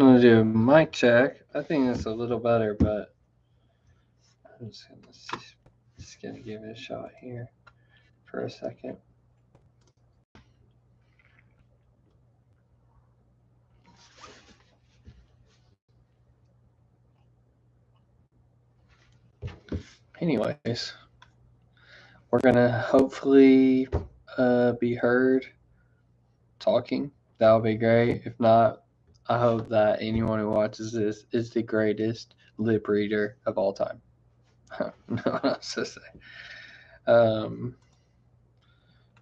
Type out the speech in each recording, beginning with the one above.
gonna do a mic check. I think that's a little better, but I'm just gonna give it a shot here for a second. Anyways, we're gonna hopefully be heard talking. That'll be great. If not, I hope that anyone who watches this is the greatest lip reader of all time. No one else to say.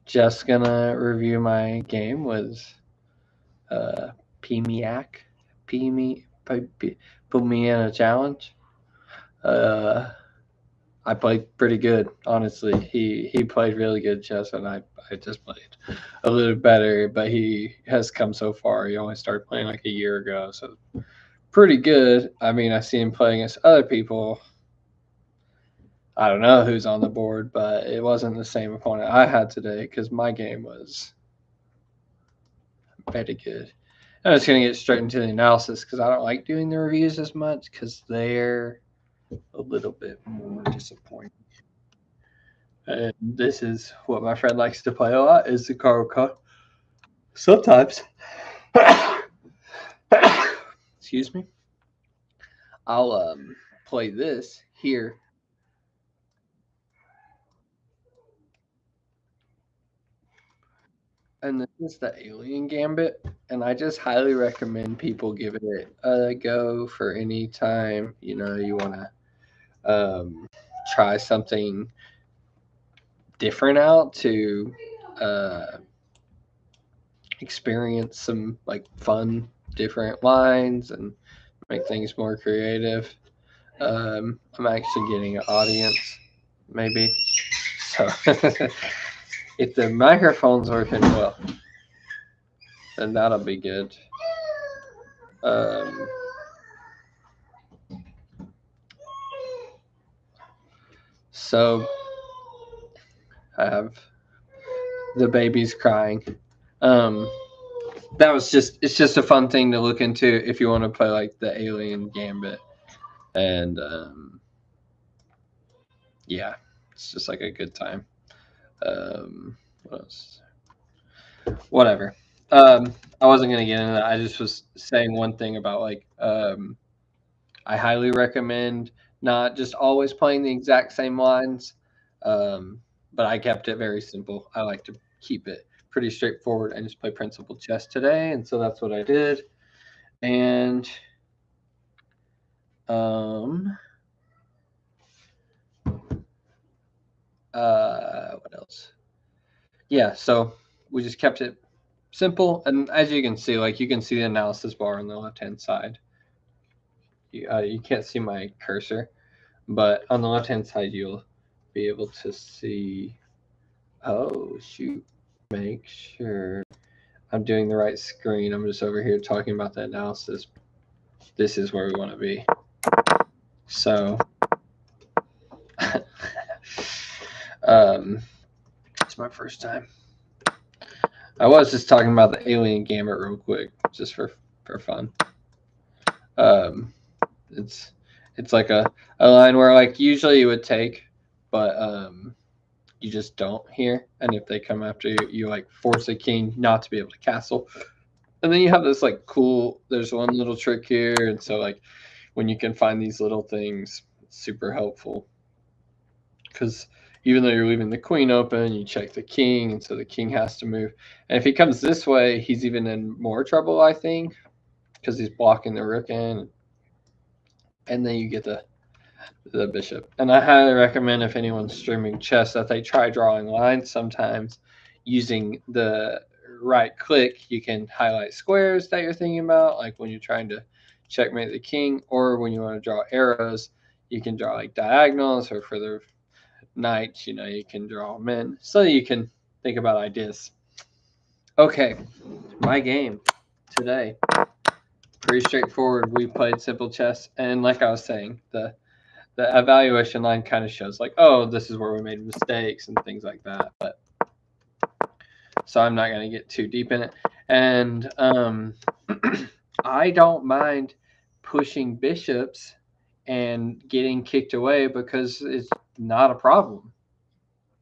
Just gonna review my game with PMIAC. Put me in a challenge. I played pretty good, honestly. He played really good chess, and I just played a little better. But he has come so far. He only started playing like a year ago, so pretty good. I mean, I see him playing against other people. I don't know who's on the board, but it wasn't the same opponent I had today because my game was very good. I'm just gonna get straight into the analysis because I don't like doing the reviews as much because they're a little bit more disappointing. And this is what my friend likes to play a lot is the card cut. Sometimes, excuse me, I'll play this here. And this is the Alien Gambit, and I just highly recommend people give it a go for any time you want to try something different out to experience some like fun different lines and make things more creative. I'm actually getting an audience, maybe. So if the microphone's working well, then that'll be good. Um, so I have the baby's crying. That was it's just a fun thing to look into if you want to play like the Alien Gambit, and yeah, it's just like a good time. What else? Whatever. I wasn't gonna get into that. I just was saying one thing about like I highly recommend not just always playing the exact same lines, but I kept it very simple. I like to keep it pretty straightforward and just play principled chess today, and so that's what I did. And what else? Yeah, so we just kept it simple, and as you can see, like you can see the analysis bar on the left-hand side. You can't see my cursor, but on the left-hand side, you'll be able to see. Oh shoot! Make sure I'm doing the right screen. I'm just over here talking about the analysis. This is where we want to be. So, it's my first time. I was just talking about the Alien Gambit real quick, just for fun. It's like a line where like usually you would take, but you just don't here. And if they come after you, you like force a king not to be able to castle. And then you have this like cool. There's one little trick here, and so like when you can find these little things, it's super helpful. Because even though you're leaving the queen open, you check the king, and so the king has to move. And if he comes this way, he's even in more trouble, I think, because he's blocking the rook in. And then you get the bishop. And I highly recommend if anyone's streaming chess that they try drawing lines sometimes using the right click. You can highlight squares that you're thinking about, like when you're trying to checkmate the king, or when you want to draw arrows, you can draw like diagonals, or for the knights, you can draw them in so you can think about ideas. Okay, my game today, pretty straightforward. We played simple chess, and like I was saying, the evaluation line kind of shows like, oh, this is where we made mistakes and things like that. But so I'm not going to get too deep in it. And I don't mind pushing bishops and getting kicked away because it's not a problem.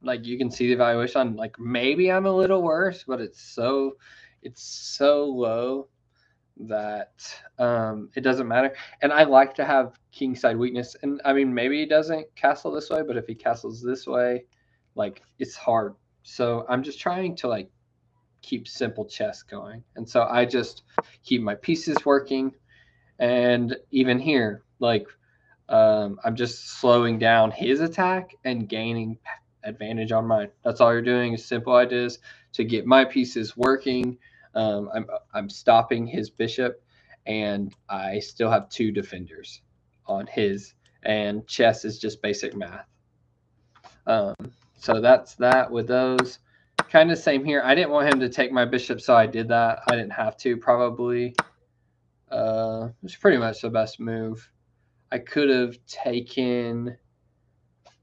Like you can see the evaluation. Like maybe I'm a little worse, but it's so low that it doesn't matter. And I like to have kingside weakness. And I mean, maybe he doesn't castle this way, but if he castles this way, like it's hard. So I'm just trying to like keep simple chess going. And so I just keep my pieces working. And even here, like I'm just slowing down his attack and gaining advantage on mine. That's all you're doing is simple ideas to get my pieces working. I'm stopping his bishop, and I still have 2 defenders on his. And chess is just basic math. Um, so that's that with those. Kind of same here. I didn't want him to take my bishop, so I did that. I didn't have to probably. It's pretty much the best move. I could have taken.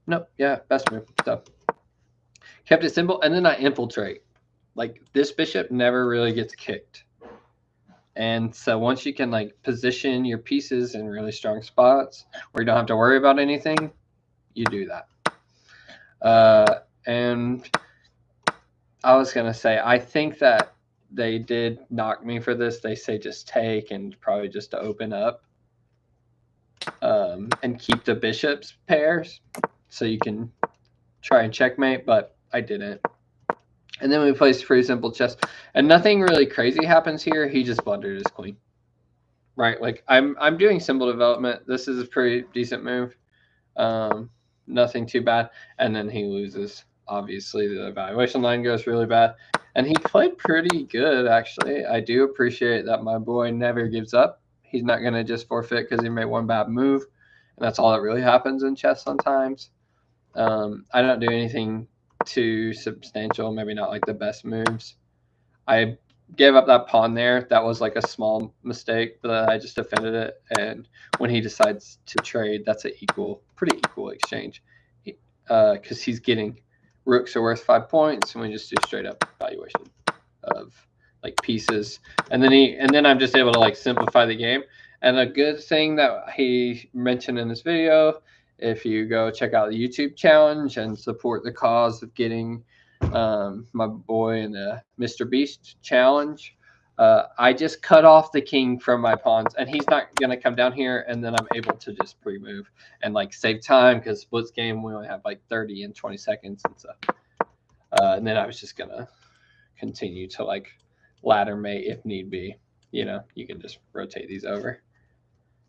Nope. Yeah, best move. So kept it simple, and then I infiltrate. Like this bishop never really gets kicked, and so once you can like position your pieces in really strong spots where you don't have to worry about anything, you do that. And I was gonna say, I think that they did knock me for this. They say just take and probably just to open up and keep the bishops pairs so you can try and checkmate, but I didn't. And then we placed pretty simple chess, and nothing really crazy happens here. He just blundered his queen, right? Like I'm doing simple development. This is a pretty decent move. Nothing too bad, and then he loses. Obviously, the evaluation line goes really bad, and he played pretty good actually. I do appreciate that my boy never gives up. He's not gonna just forfeit because he made one bad move, and that's all that really happens in chess sometimes. I don't do anything too substantial, maybe not like the best moves. I gave up that pawn there. That was like a small mistake, but I just defended it. And when he decides to trade, that's a pretty equal exchange, because he's getting rooks are worth 5 points, and we just do straight up valuation of like pieces, and then I'm just able to like simplify the game. And a good thing that he mentioned in this video, if you go check out the YouTube challenge and support the cause of getting my boy in the Mr. Beast challenge, I just cut off the king from my pawns, and he's not gonna come down here, and then I'm able to just pre-move and like save time because blitz game we only have like 30 and 20 seconds and stuff. And then I was just gonna continue to like ladder mate if need be. You know, you can just rotate these over.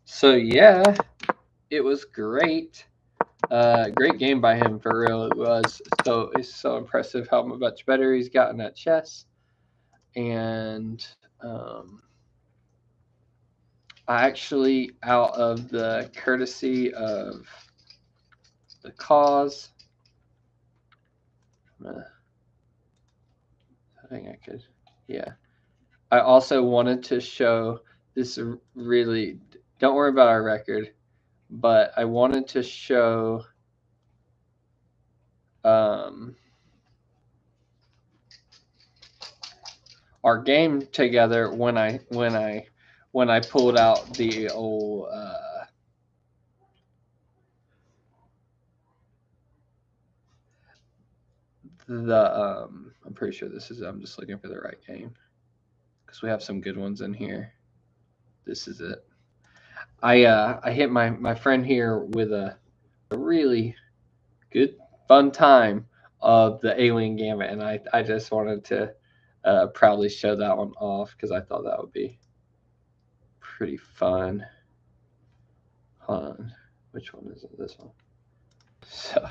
So yeah, it was great. Great game by him for real. It was. So it's so impressive how much better he's gotten at chess. And I actually, out of the courtesy of the cause, I think I could, yeah. I also wanted to show this really, don't worry about our record, but I wanted to show our game together when I pulled out the old I'm pretty sure this is, I'm just looking for the right game because we have some good ones in here. This is it. I hit my friend here with a really good fun time of the Alien Gambit, and I just wanted to proudly show that one off because I thought that would be pretty fun. Hold on, which one is it? This one. So,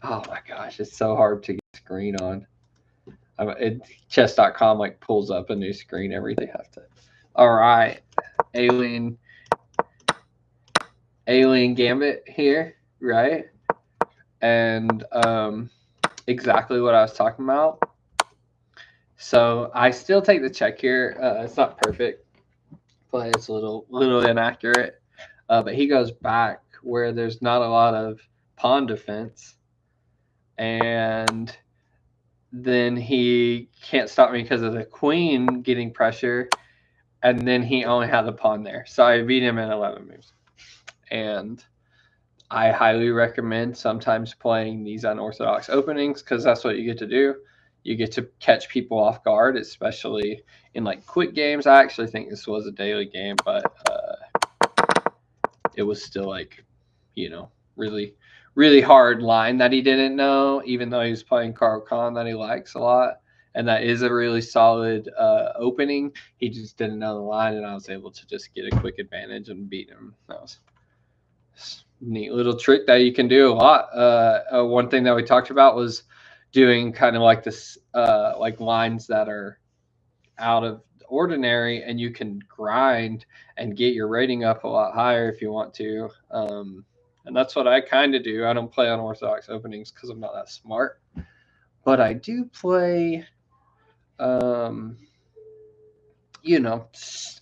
oh my gosh, it's so hard to get screen on. Chess.com like pulls up a new screen every day. Have to. All right, Alien Gambit here, right? And exactly what I was talking about. So I still take the check here. It's not perfect, but it's a little inaccurate. But he goes back where there's not a lot of pawn defense, and then he can't stop me because of the queen getting pressure, and then he only had the pawn there. So I beat him in 11 moves. And I highly recommend sometimes playing these unorthodox openings because that's what you get to do. You get to catch people off guard, especially in like quick games. I actually think this was a daily game, but it was still like, really, really hard line that he didn't know, even though he was playing Carl Khan that he likes a lot. And that is a really solid opening. He just didn't know the line, and I was able to just get a quick advantage and beat him. That was a neat little trick that you can do a lot. One thing that we talked about was doing kind of like this, like lines that are out of the ordinary, and you can grind and get your rating up a lot higher if you want to. And that's what I kind of do. I don't play unorthodox openings because I'm not that smart, but I do play, um,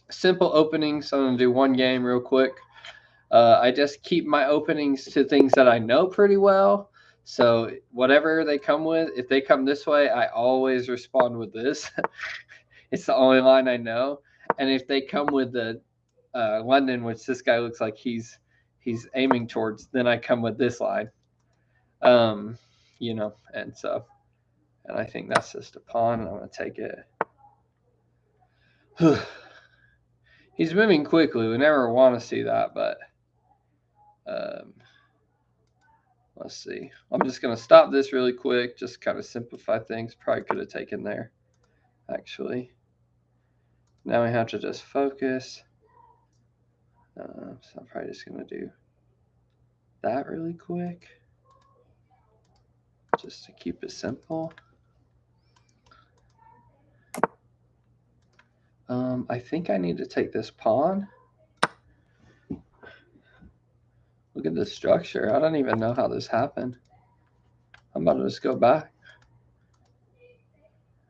simple openings. So I'm gonna do one game real quick. I just keep my openings to things that I know pretty well. So whatever they come with, if they come this way, I always respond with this. It's the only line I know. And if they come with the London, which this guy looks like he's aiming towards, then I come with this line. And I think that's just a pawn, and I'm going to take it. He's moving quickly. We never want to see that, but let's see. I'm just going to stop this really quick, just kind of simplify things. Probably could have taken there, actually. Now we have to just focus. So I'm probably just going to do that really quick, just to keep it simple. I think I need to take this pawn. Look at the structure. I don't even know how this happened. I'm about to just go back.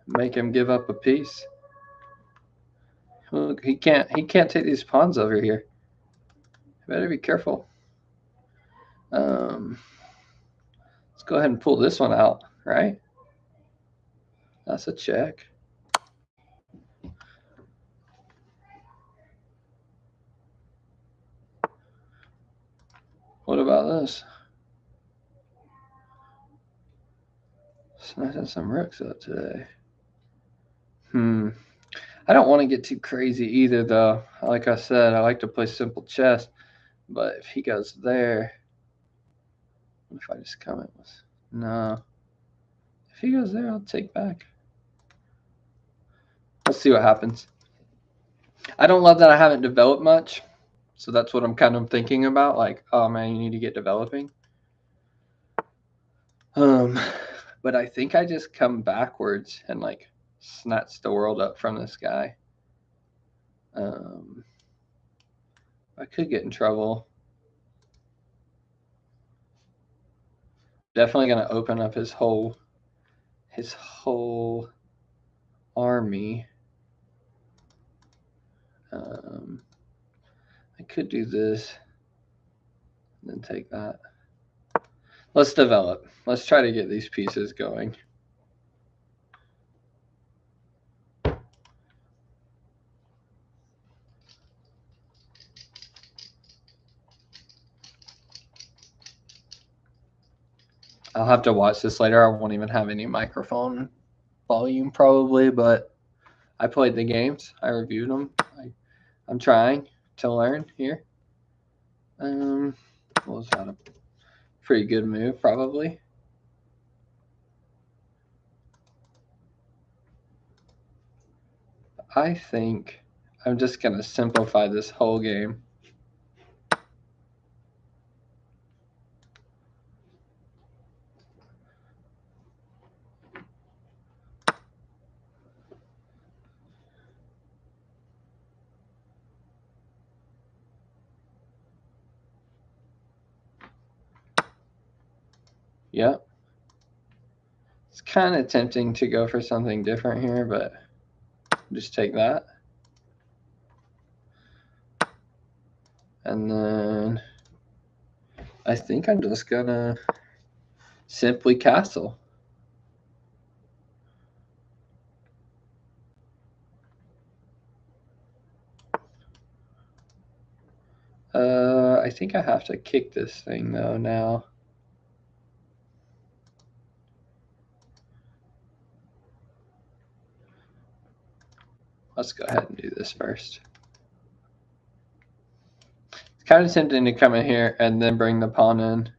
Make him give up a piece. Look, he can't take these pawns over here. You better be careful. Let's go ahead and pull this one out, right? That's a check. What about this? Smashing some rooks up today. I don't want to get too crazy either, though. Like I said, I like to play simple chess. But if he goes there, what if I just come in with... No. If he goes there, I'll take back. Let's see what happens. I don't love that I haven't developed much. So that's what I'm kind of thinking about. Like, oh man, you need to get developing. But I think I just come backwards and like snatch the world up from this guy. I could get in trouble. Definitely gonna open up his whole army. I could do this and then take that. Let's develop. Let's try to get these pieces going. I'll have to watch this later. I won't even have any microphone volume probably, but I played the games. I reviewed them. I'm trying to learn here. Was that a pretty good move, probably? I think I'm just going to simplify this whole game. Yep. It's kind of tempting to go for something different here, but just take that. And then I think I'm just going to simply castle. think I have to kick this thing though now. Let's go ahead and do this first. It's kind of tempting to come in here and then bring the pawn in,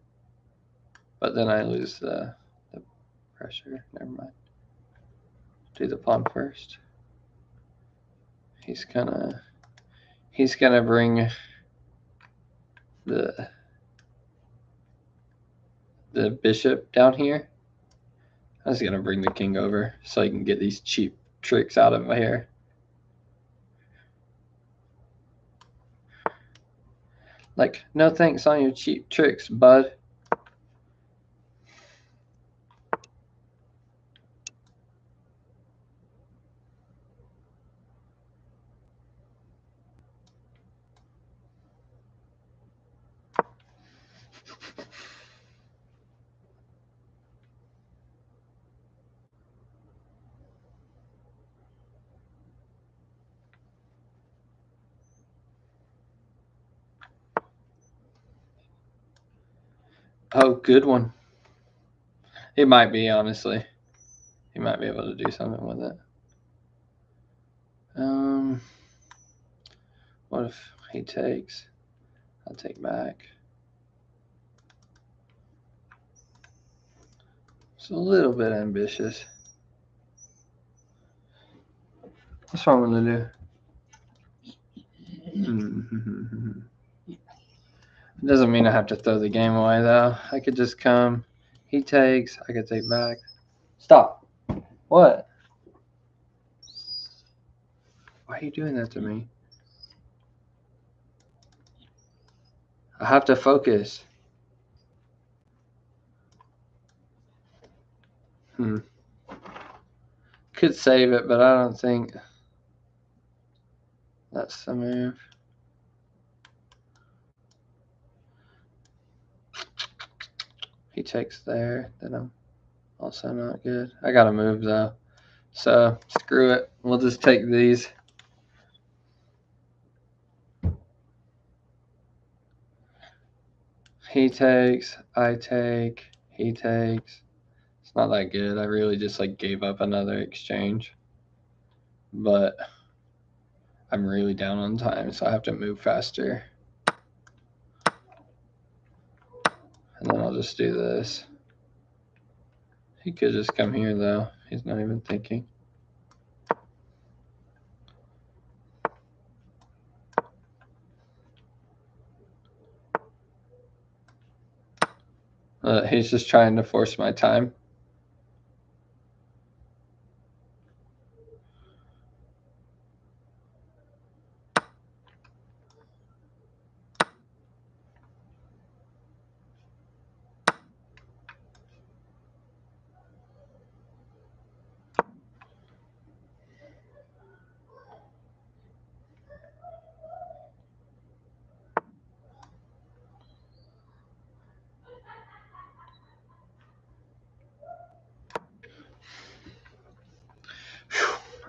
but then I lose the pressure. Never mind. Do the pawn first. He's gonna bring the bishop down here. I was gonna bring the king over so I can get these cheap tricks out of here. Like, no thanks on your cheap tricks, bud. Oh, good one. It might be, honestly. He might be able to do something with it. What if he takes? I'll take back. It's a little bit ambitious. That's what I'm gonna do. It doesn't mean I have to throw the game away, though. I could just come. He takes. I could take back. Stop. What? Why are you doing that to me? I have to focus. Could save it, but I don't think that's the move. He takes there, then I'm also not good. I gotta move though. So screw it. We'll just take these. He takes, I take, he takes. It's not that good. I really just like gave up another exchange. But I'm really down on time, so I have to move faster. And then I'll just do this. He could just come here though. He's not even thinking. He's just trying to force my time.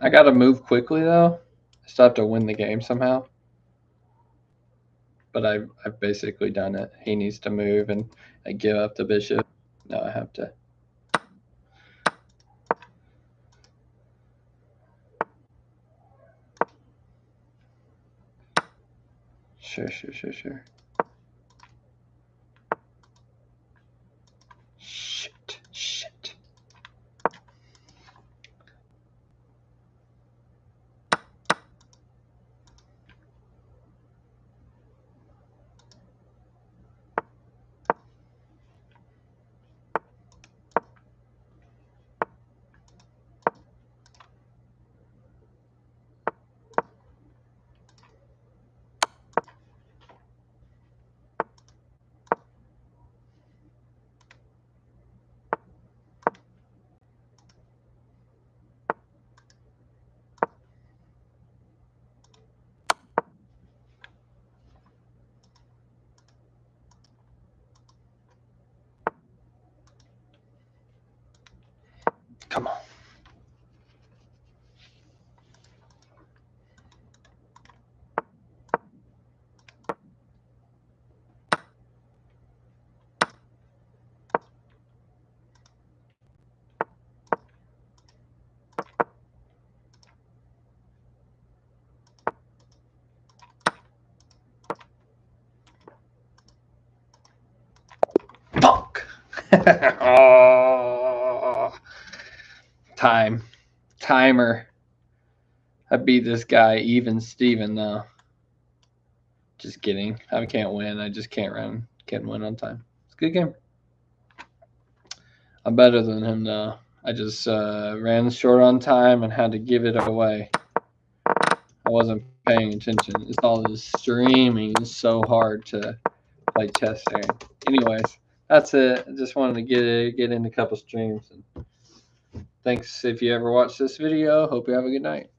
I gotta move quickly though. I still have to win the game somehow. But I've basically done it. He needs to move and I give up the bishop. No, I have to. Sure. Shit. Come on. Oh, timer. I beat this guy even Steven though. Just kidding. I can't win. I just can't win on time. It's a good game. I'm better than him though. I just ran short on time and had to give it away. I wasn't paying attention. It's all this streaming. It's so hard to play chess there. Anyways, that's it. I just wanted to get in a couple streams. And thanks if you ever watch this video. Hope you have a good night.